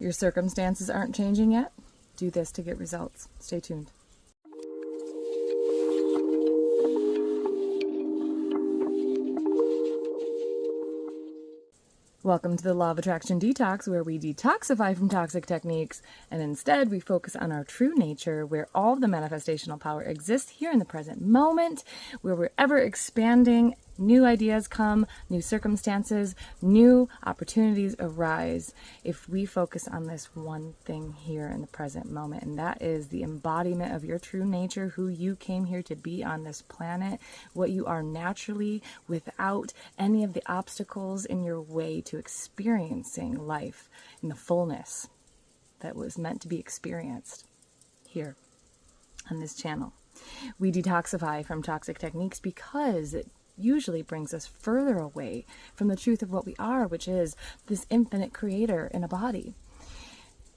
Your circumstances aren't changing yet? Do this to get results. Stay tuned. Welcome to the Law of Attraction Detox, where we detoxify from toxic techniques, and instead we focus on our true nature, where all of the manifestational power exists here in the present moment, where we're ever expanding, new ideas come, new circumstances, new opportunities arise if we focus on this one thing here in the present moment, and that is the embodiment of your true nature, who you came here to be on this planet, what you are naturally, without any of the obstacles in your way to experiencing life in the fullness that was meant to be experienced here on this channel. We detoxify from toxic techniques because it usually brings us further away from the truth of what we are, which is this infinite creator in a body.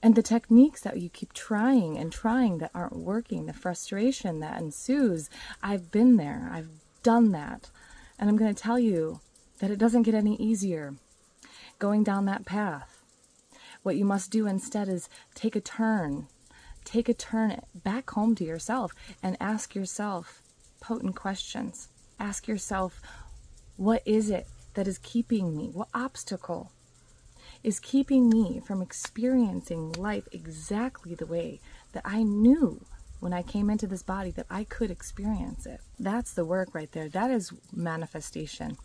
And the techniques that you keep trying and trying that aren't working, the frustration that ensues, I've been there, I've done that. And I'm going to tell you that it doesn't get any easier going down that path. What you must do instead is take a turn back home to yourself and ask yourself potent questions. Ask yourself, what is it that is keeping me? What obstacle is keeping me from experiencing life exactly the way that I knew when I came into this body that I could experience it? That's the work right there. That is manifestation.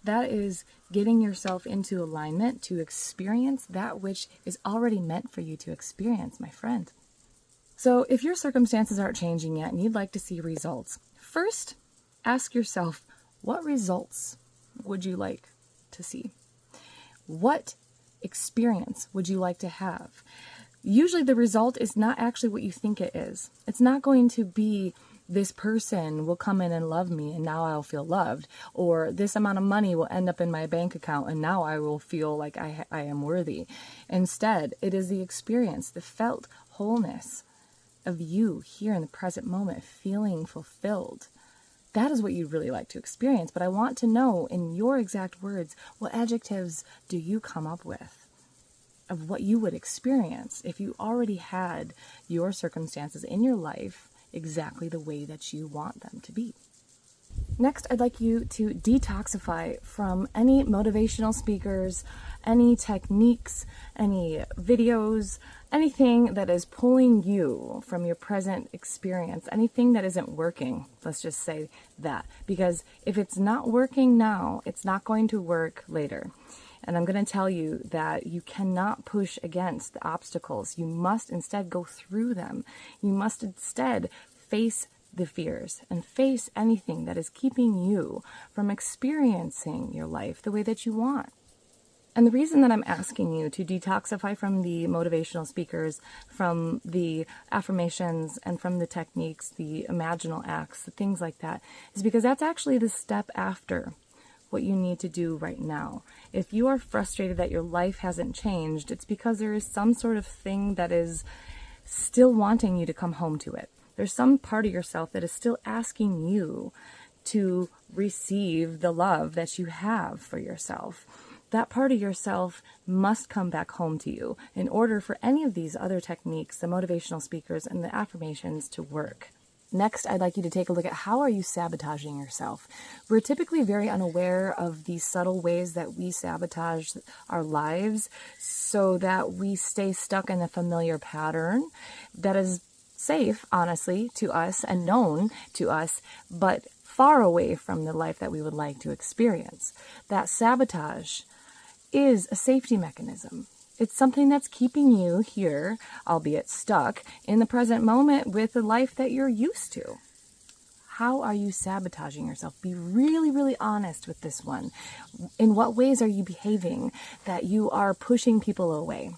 That is getting yourself into alignment to experience that which is already meant for you to experience, my friend. So if your circumstances aren't changing yet and you'd like to see results, first, ask yourself, what results would you like to see? What experience would you like to have? Usually the result is not actually what you think it is. It's not going to be this person will come in and love me and now I'll feel loved, or this amount of money will end up in my bank account and now I will feel like I am worthy. Instead, it is the experience, the felt wholeness of you here in the present moment, feeling fulfilled. That is what you'd really like to experience, but I want to know in your exact words, what adjectives do you come up with of what you would experience if you already had your circumstances in your life exactly the way that you want them to be. Next, I'd like you to detoxify from any motivational speakers, any techniques, any videos, anything that is pulling you from your present experience, anything that isn't working. Let's just say that. Because if it's not working now, it's not going to work later. And I'm going to tell you that you cannot push against the obstacles. You must instead go through them. You must instead face the fears and face anything that is keeping you from experiencing your life the way that you want. And the reason that I'm asking you to detoxify from the motivational speakers, from the affirmations, and from the techniques, the imaginal acts, the things like that, is because that's actually the step after what you need to do right now. If you are frustrated that your life hasn't changed, it's because there is some sort of thing that is still wanting you to come home to it. There's some part of yourself that is still asking you to receive the love that you have for yourself. That part of yourself must come back home to you in order for any of these other techniques, the motivational speakers and the affirmations, to work. Next, I'd like you to take a look at how are you sabotaging yourself. We're typically very unaware of the subtle ways that we sabotage our lives so that we stay stuck in a familiar pattern that is safe, honestly, to us and known to us, but far away from the life that we would like to experience. That sabotage is a safety mechanism. It's something that's keeping you here, albeit stuck, in the present moment with the life that you're used to. How are you sabotaging yourself? Be really, really honest with this one. In what ways are you behaving that you are pushing people away?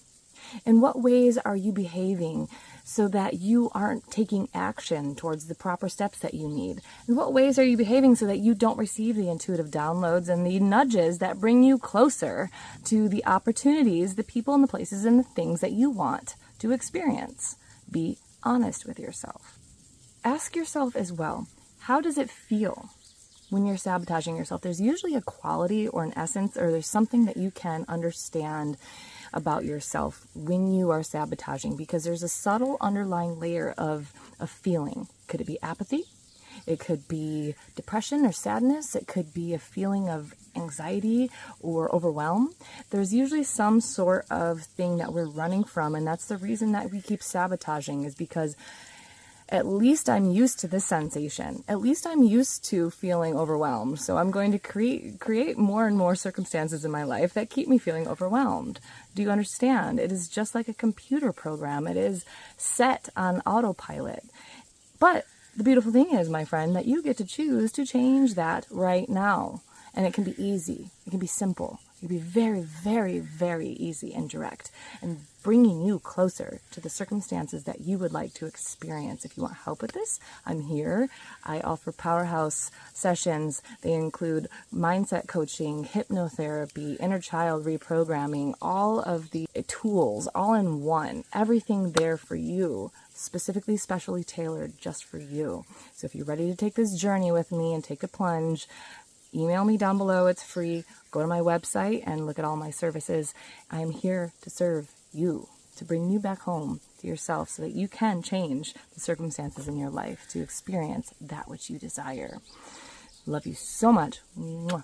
In what ways are you behaving so that you aren't taking action towards the proper steps that you need? In what ways are you behaving so that you don't receive the intuitive downloads and the nudges that bring you closer to the opportunities, the people and the places and the things that you want to experience? Be honest with yourself. Ask yourself as well, how does it feel when you're sabotaging yourself? There's usually a quality or an essence, or there's something that you can understand about yourself when you are sabotaging, because there's a subtle underlying layer of feeling. Could it be apathy? It could be depression or sadness. It could be a feeling of anxiety or overwhelm. There's usually some sort of thing that we're running from, and that's the reason that we keep sabotaging, is because at least I'm used to this sensation. At least I'm used to feeling overwhelmed. So I'm going to create more and more circumstances in my life that keep me feeling overwhelmed. Do you understand? It is just like a computer program. It is set on autopilot. But the beautiful thing is, my friend, that you get to choose to change that right now. And it can be easy. It can be simple. It can be very, very, very easy and direct, and bringing you closer to the circumstances that you would like to experience. If you want help with this, I'm here. I offer Powerhouse Sessions. They include mindset coaching, hypnotherapy, inner child reprogramming, all of the tools all in one, everything there for you, specifically, specially tailored just for you. So if you're ready to take this journey with me and take a plunge, email me down below. It's free. Go to my website and look at all my services. I am here to serve you, to bring you back home to yourself so that you can change the circumstances in your life to experience that which you desire. Love you so much. Mwah.